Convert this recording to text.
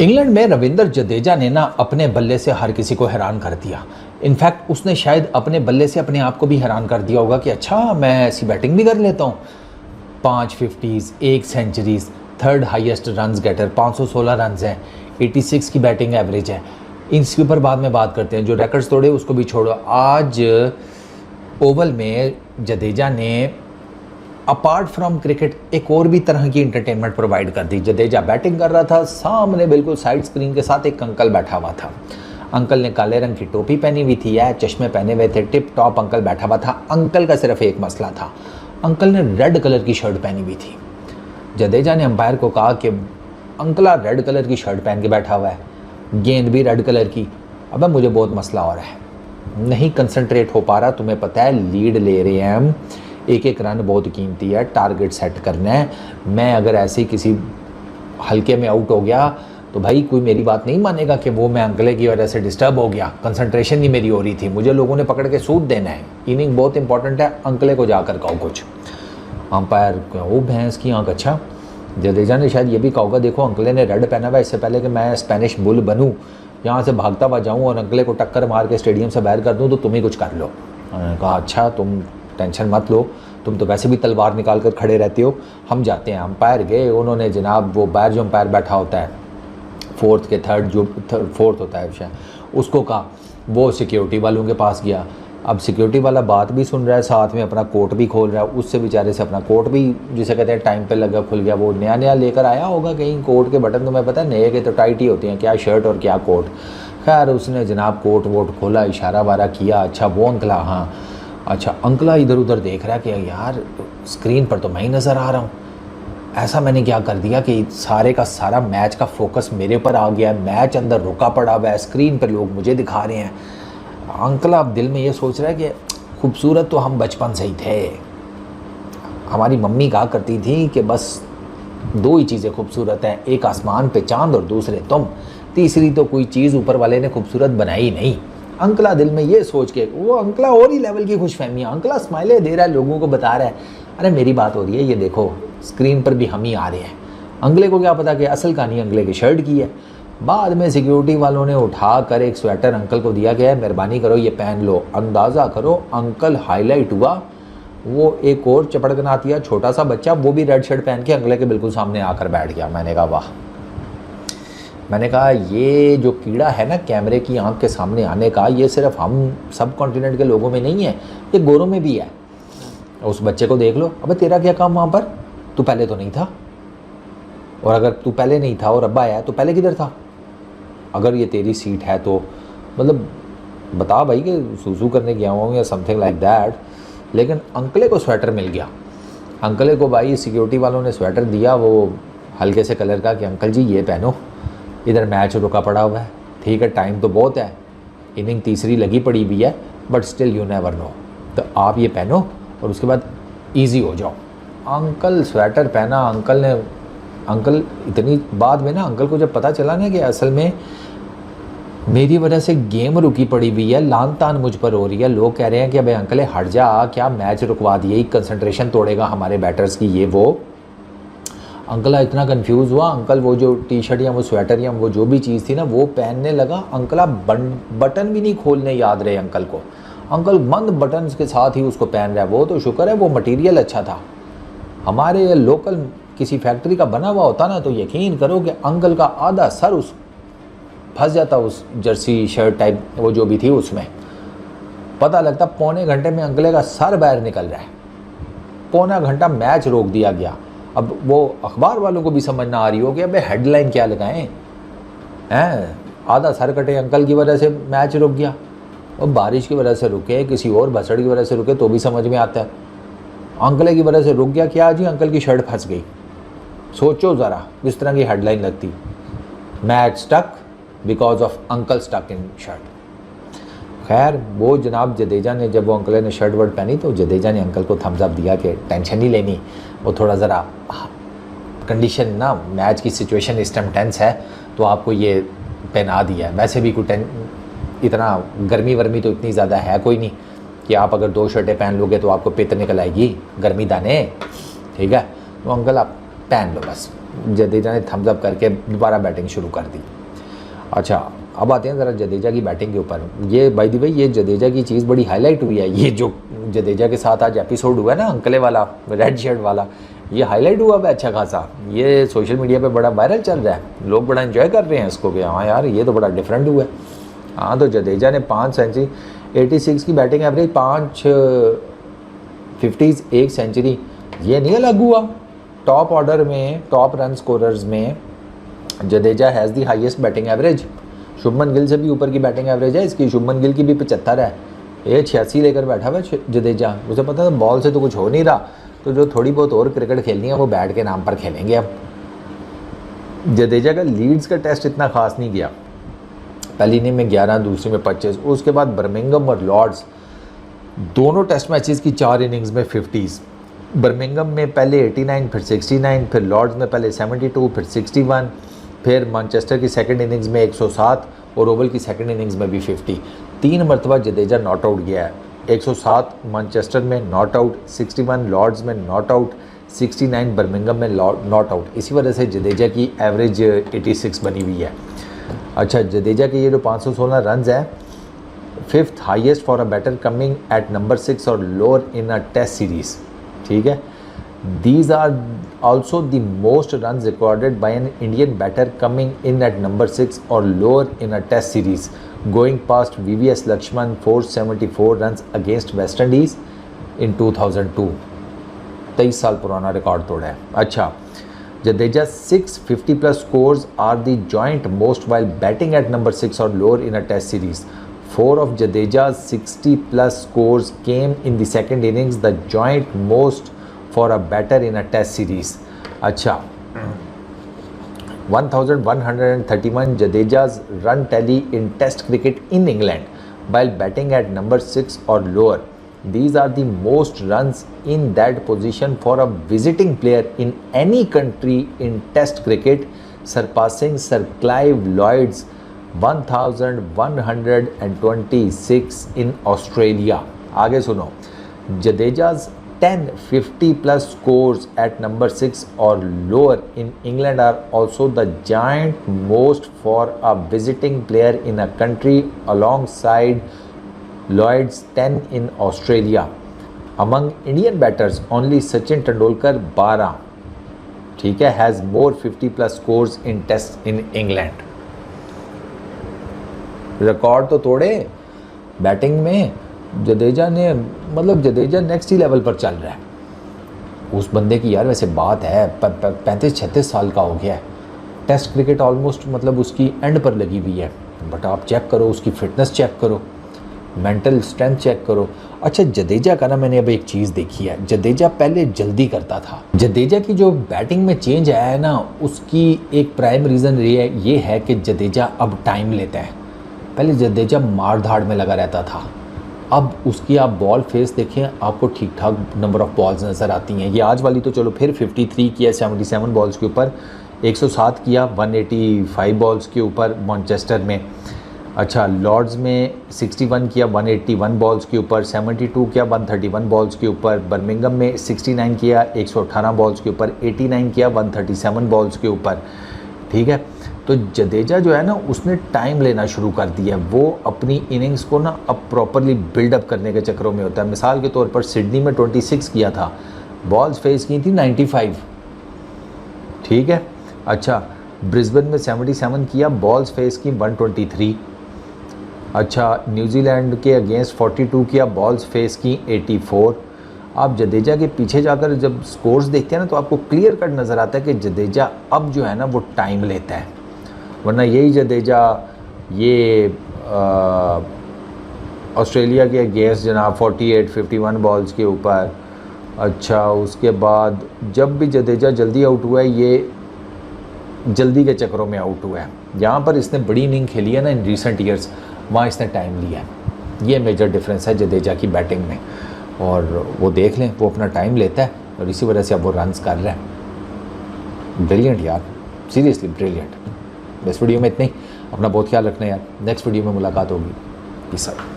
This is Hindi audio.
इंग्लैंड में रविंद्र जडेजा ने ना अपने बल्ले से हर किसी को हैरान कर दिया। इनफैक्ट उसने शायद अपने बल्ले से अपने आप को भी हैरान कर दिया होगा कि अच्छा मैं ऐसी बैटिंग भी कर लेता हूँ। 5 50s, 1 centuries, third highest runs getter, 516 runs हैं, 86 की बैटिंग एवरेज है। इसके ऊपर बाद में बात करते हैं। जो रिकॉर्ड्स तोड़े उसको भी छोड़ो। आज ओवल में जडेजा ने अपार्ट फ्रॉम क्रिकेट एक और भी तरह की इंटरटेनमेंट प्रोवाइड कर दी। जडेजा बैटिंग कर रहा था, सामने बिल्कुल साइड स्क्रीन के साथ एक अंकल बैठा हुआ था। अंकल ने काले रंग की टोपी पहनी हुई थी, या चश्मे पहने हुए थे, टिप टॉप अंकल बैठा हुआ था। अंकल का सिर्फ एक मसला था, अंकल ने रेड कलर की शर्ट पहनी हुई थी। जडेजा ने अंपायर को कहा कि अंकला रेड कलर की शर्ट पहन के बैठा हुआ है, गेंद भी रेड कलर की। अब मुझे बहुत मसला हो रहा है, नहीं कंसंट्रेट हो पा रहा। तुम्हें पता है लीड ले रहे हैं हम, एक एक रन बहुत कीमती है, टारगेट सेट करना है। मैं अगर ऐसे ही किसी हल्के में आउट हो गया तो भाई कोई मेरी बात नहीं मानेगा कि वो मैं अंकले की वजह से डिस्टर्ब हो गया, कंसंट्रेशन नहीं मेरी हो रही थी, मुझे लोगों ने पकड़ के सूद देना है, इनिंग बहुत इंपॉर्टेंट है, अंकले को जाकर कहो कुछ। अंपायर वो भैंस की आंख। अच्छा, जडेजा ने शायद ये भी कहा होगा, देखो अंकले ने रेड पहना हुआ, इससे पहले कि मैं स्पेनिश बुल बनूँ, यहाँ से भागता हुआ जाऊँ और अंकले को टक्कर मार के स्टेडियम से बाहर कर दूँ, तो तुम ही कुछ कर लो। उन्होंने कहा अच्छा तुम टेंशन मत लो, तुम तो वैसे भी तलवार निकाल कर खड़े रहते हो, हम जाते हैं। अंपायर गए, उन्होंने जनाब वो बाहर जो अंपायर बैठा होता है, फोर्थ के थर्ड जो फोर्थ होता है शायद, उसको कहा, वो सिक्योरिटी वालों के पास गया। अब सिक्योरिटी वाला बात भी सुन रहा है, साथ में अपना कोट भी खोल रहा है, उससे बेचारे से अपना कोट भी जिसे कहते हैं टाइम पे लगा खुल गया। वो नया नया लेकर आया होगा कहीं, कोट के बटन तुम्हें पता है नए के तो टाइट ही होते हैं, क्या शर्ट और क्या कोट। खैर उसने जनाब कोट वोट खोला, इशारा वारा किया, अच्छा वो अंकला, हाँ अच्छा अंकला इधर उधर देख रहा है कि यार स्क्रीन पर तो मैं ही नज़र आ रहा हूँ। ऐसा मैंने क्या कर दिया कि सारे का सारा मैच का फोकस मेरे पर आ गया, मैच अंदर रुका पड़ा हुआ है, स्क्रीन पर लोग मुझे दिखा रहे हैं। अंकला अब दिल में ये सोच रहा है कि खूबसूरत तो हम बचपन से ही थे, हमारी मम्मी कहा करती थी कि बस 2 ही चीज़ें खूबसूरत हैं, एक आसमान पे चांद और दूसरे तुम, तीसरी तो कोई चीज़ ऊपर वाले ने खूबसूरत बनाई नहीं। अंकला दिल में ये सोच के, वो अंकला और ही लेवल की खुशफहमी है, अंकला स्माइलें दे रहा है, लोगों को बता रहा है अरे मेरी बात हो रही है, ये देखो स्क्रीन पर भी हम ही आ रहे हैं। अंकले को क्या पता कि असल कहानी अंकले की शर्ट की है। बाद में सिक्योरिटी वालों ने उठा कर एक स्वेटर अंकल को दिया गया है, मेहरबानी करो ये पहन लो। अंदाज़ा करो अंकल हाईलाइट हुआ। वो एक और चपड़कनातिया छोटा सा बच्चा, वो भी रेड शर्ट पहन के अंकले के बिल्कुल सामने आकर बैठ गया। मैंने कहा वाह, मैंने कहा ये जो कीड़ा है ना कैमरे की आंख के सामने आने का, ये सिर्फ हम सब कॉन्टिनेंट के लोगों में नहीं है, ये गोरों में भी है। उस बच्चे को देख लो, अबे तेरा क्या काम वहाँ पर, तू पहले तो नहीं था, और अगर तू पहले नहीं था और अब्बा आया तो पहले किधर था? अगर ये तेरी सीट है तो मतलब बता भाई कि सूसू करने गया हूँ या समथिंग लाइक दैट। लेकिन अंकले को स्वेटर मिल गया। अंकले को भाई सिक्योरिटी वालों ने स्वेटर दिया, वो हल्के से कलर का, कि अंकल जी ये पहनो, इधर मैच रुका पड़ा हुआ है, ठीक है टाइम तो बहुत है, इनिंग तीसरी लगी पड़ी भी है, but still you never know, तो आप ये पहनो और उसके बाद ईजी हो जाओ। अंकल स्वेटर पहना, अंकल इतनी बाद में ना अंकल को जब पता चला ना कि असल में मेरी वजह से गेम रुकी पड़ी हुई है, लान तान मुझ पर हो रही है, लोग कह रहे हैं कि अबे अंकल हट जा, क्या मैच रुकवा दिए, कंसंट्रेशन तोड़ेगा हमारे बैटर्स की, ये वो। अंकला इतना कंफ्यूज हुआ, अंकल वो जो टी शर्ट या वो स्वेटर या वो जो भी चीज़ थी ना वो पहनने लगा। अंकला बटन भी नहीं खोलने याद रहे अंकल को, अंकल बंद बटन के साथ ही उसको पहन रहा है। वो तो शुक्र है वो मटेरियल अच्छा था, हमारे लोकल किसी फैक्ट्री का बना हुआ होता ना तो यकीन करो कि अंकल का आधा सर उस फंस जाता उस जर्सी शर्ट टाइप वो जो भी थी उसमें। पता लगता पौने घंटे में अंकले का सर बाहर निकल रहा है, पौना घंटा मैच रोक दिया गया। अब वो अखबार वालों को भी समझ ना आ रही हो कि अबे हेडलाइन क्या लगाएं हैं, आधा सर कटे अंकल की वजह से मैच रुक गया, और बारिश की वजह से रुके, किसी और भसड़ की वजह से रुके तो भी समझ में आता है, अंकल की वजह से रुक गया क्या जी, अंकल की शर्ट फंस गई। सोचो ज़रा किस तरह की हेडलाइन लगती, match stuck because of uncle stuck in shirt. खैर वो जनाब जडेजा ने जब वो अंकल ने शर्ट वर्ट पहनी तो जडेजा ने अंकल को थम्स अप दिया कि टेंशन नहीं लेनी, वो थोड़ा ज़रा कंडीशन ना मैच की सिचुएशन इस टाइम टेंस है तो आपको ये पहना दिया है। वैसे भी कोई इतना गर्मी वर्मी तो इतनी ज़्यादा है कोई नहीं कि आप अगर 2 शर्टें पहन लोगे तो आपको पित्त निकल आएगी, गर्मी दाने, ठीक है। तो अंकल आप पहन लो बस। जडेजा ने थम्स अप करके दोबारा बैटिंग शुरू कर दी। अच्छा अब आते हैं ज़रा जडेजा की बैटिंग के ऊपर। ये बाय द वे ये जडेजा की चीज़ बड़ी हाईलाइट हुई है, ये जो जडेजा के साथ आज एपिसोड हुआ है ना अंकले वाला रेड शर्ट वाला, ये हाईलाइट हुआ है अच्छा खासा, ये सोशल मीडिया पे बड़ा वायरल चल रहा है, लोग बड़ा एंजॉय कर रहे हैं इसको कि हाँ यार ये तो बड़ा डिफरेंट हुआ है। हाँ तो जडेजा ने 5 सेंचुरी, 86 की बैटिंग एवरेज, 5 50s, 1 सेंचुरी, ये नहीं अलग हुआ। टॉप ऑर्डर में, टॉप रन स्कोरर्स में Jadeja has the highest batting average. Shubman Gill से भी ऊपर की बैटिंग एवरेज है इसकी, शुभमन गिल की भी 75 है, ये 86 लेकर बैठा हुआ है जडेजा। उसे पता है बॉल से तो कुछ हो नहीं रहा, तो जो थोड़ी बहुत और क्रिकेट खेलनी है वो बैट के नाम पर खेलेंगे। अब जडेजा का लीड्स का टेस्ट इतना खास नहीं गया, पहली इनिंग में 11, दूसरी में 25, उसके बाद बर्मिंघम और लॉर्ड्स दोनों टेस्ट मैचेस की 4 इनिंग्स में 50s। बर्मिंघम में पहले 89, फिर 69, फिर लॉर्ड्स में पहले 72, फिर 61, फिर मैनचेस्टर की सेकंड इनिंग्स में 107 और ओवल की सेकंड इनिंग्स में भी 50। 3 मरतबा जडेजा नॉट आउट गया है, 107 मैनचेस्टर में नॉट आउट, 61 लॉर्ड्स में नॉट आउट, 69 बर्मिंघम में नॉट आउट। इसी वजह से जडेजा की एवरेज 86 बनी हुई है। अच्छा जडेजा के ये जो 516 रन है, 5th highest for a batter coming at number 6 और lower in a test series. ठीक है, these are also the most runs recorded by an Indian batter coming in at number 6 or lower in a test series, going past VVS Lakshman 474 runs against West Indies in 2002। 23 साल पुराना रिकॉर्ड तोड़ा है। अच्छा Jadeja 650 plus scores are the joint most while batting at number 6 or lower in a test series। 4 of Jadeja's 60 plus scores came in the second innings, the joint most for a batter in a test series। अच्छा 1131 Jadeja's run tally in test cricket in England while batting at number 6 or lower। These are the most runs in that position for a visiting player in any country in test cricket, surpassing Sir Clive Lloyd's 1126 in Australia। आगे सुनो, Jadeja's 10 50 plus scores at number 6 or lower in England are also the giant most for a visiting player in a country alongside Lloyd's 10 in Australia। Among Indian batters only Sachin Tendulkar 12, ठीक है, has more 50 plus scores in tests in England। Record तो तोड़े बैटिंग में जडेजा ने, मतलब जडेजा नेक्स्ट ही लेवल पर चल रहा है। उस बंदे की यार वैसे बात है 35-36 साल का हो गया है, टेस्ट क्रिकेट ऑलमोस्ट मतलब उसकी एंड पर लगी हुई है, बट आप चेक करो उसकी फ़िटनेस चेक करो, मेंटल स्ट्रेंथ चेक करो। अच्छा जडेजा का ना मैंने अब एक चीज़ देखी है, जडेजा पहले जल्दी करता था। जडेजा की जो बैटिंग में चेंज आया है ना, उसकी एक प्राइम रीज़न ये है कि जडेजा अब टाइम लेता है। पहले जडेजा मार धाड़ में लगा रहता था, अब उसकी आप बॉल फेस देखें आपको ठीक ठाक नंबर ऑफ़ बॉल्स नज़र आती हैं। ये आज वाली तो चलो फिर 53 किया 77 बॉल्स के ऊपर, 107 किया 185 बॉल्स के ऊपर मैनचेस्टर में। अच्छा लॉर्ड्स में 61 किया 181 बॉल्स के ऊपर, 72 किया 131 बॉल्स के ऊपर, बर्मिंघम में 69 किया 118 बॉल्स के ऊपर, 89 किया 137 बॉल्स के ऊपर। ठीक है, तो जडेजा जो है ना उसने टाइम लेना शुरू कर दिया है, वो अपनी इनिंग्स को ना अब प्रॉपरली बिल्डअप करने के चक्करों में होता है। मिसाल के तौर पर सिडनी में 26 किया था, बॉल्स फेस की थी 95। ठीक है, अच्छा ब्रिस्बेन में 77 किया, बॉल्स फेस की 123। अच्छा न्यूजीलैंड के अगेंस्ट 42 किया, बॉल्स फेस की 84। आप जडेजा के पीछे जाकर जब स्कोर्स देखते हैं ना तो आपको क्लियर कट नज़र आता है कि जडेजा अब जो है ना वो टाइम लेता है, वरना यही जडेजा ये ऑस्ट्रेलिया के अगेंस्ट जनाब 48-51 बॉल्स के ऊपर। अच्छा उसके बाद जब भी जडेजा जल्दी आउट हुआ है ये जल्दी के चक्करों में आउट हुआ है। जहाँ पर इसने बड़ी इनिंग खेली है ना इन रिसेंट ईयर्स, वहाँ इसने टाइम लिया है। ये मेजर डिफरेंस है जडेजा की बैटिंग में, और वो देख लें वो अपना टाइम लेता है और इसी वजह से अब वो रन्स कर रहा है। ब्रिलियंट यार, सीरियसली ब्रिलियंट। इस वीडियो में इतना ही, अपना बहुत ख्याल रखना यार, नेक्स्ट वीडियो में मुलाकात होगी। Peace out.